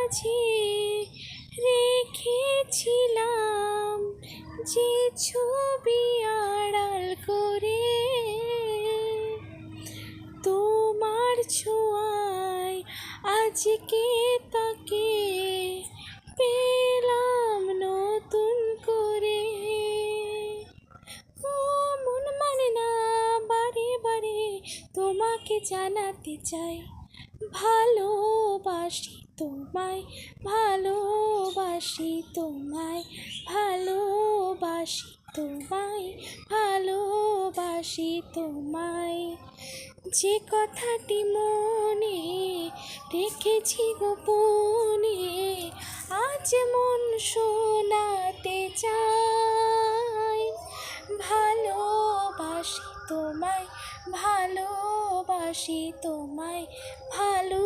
মাঝে রেখেছিলাম যে ছবি আড়াল করে, তোমার ছোঁয়ায় আজকে তাকে পেলাম নতুন করে। ও মন মানে না বারে বারে তোমাকে জানাতে চাই, ভালোবাসি তোমায়, ভালোবাসি তোমায়, ভালোবাসি তোমায়, ভালোবাসি তোমায়। যে কথাটি মনে রেখেছি গোপনে, আজ মন শোনাতে চাই। ভালোবাসি তোমায়, ভালোবাসি তোমায়, ভালো